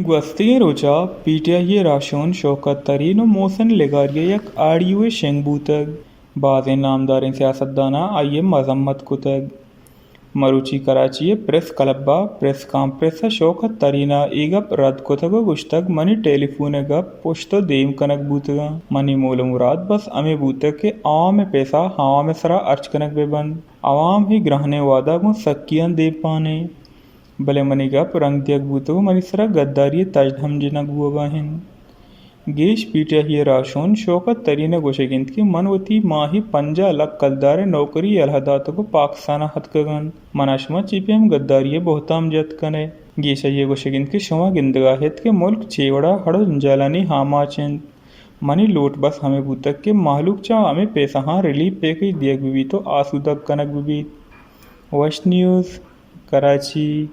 Gwastigin roja pîtiyahiyê raşon şewketterîn û Mohsen Legariyek ardiyûyê şengbûtek. Bazên namdarên siyasetdanan ayê mezemmet kutek. Maruçî Karaçiyê Press Cluba Press Conferensa şewketterîna êgep red kutek û goştek manî telîfonê poşto deyim kinek bûtigan. Manî mûl û murad bes em ê bûte ku awamê pêsa hewamê sira erç kinek bibin. Awam hî girehînên wada bûn sekkiyan dêvpanê. Belê manî gep rengdiyek bûte û manî sira geddariyê tecdhemcinek bûgan hîn. Gêş pîtiyahiyê raşon şewketterînê goşegint ku man wetî mahî 50 lak qeldarê newkerî yelhedatik û Pakistana hetkirin. Mana şima çîpêm geddariyê bohtam jetkinê. Gêşeyê goşegint ku şima gindigahêt ku mulk çêwira hedo jincalanî hamaçint. Manî lot bes hemê bûtek ku mahlûk çawa em ê pêsahan relîf pêkî diyek bibît û asûdek kinek bibît. West News, Karachi।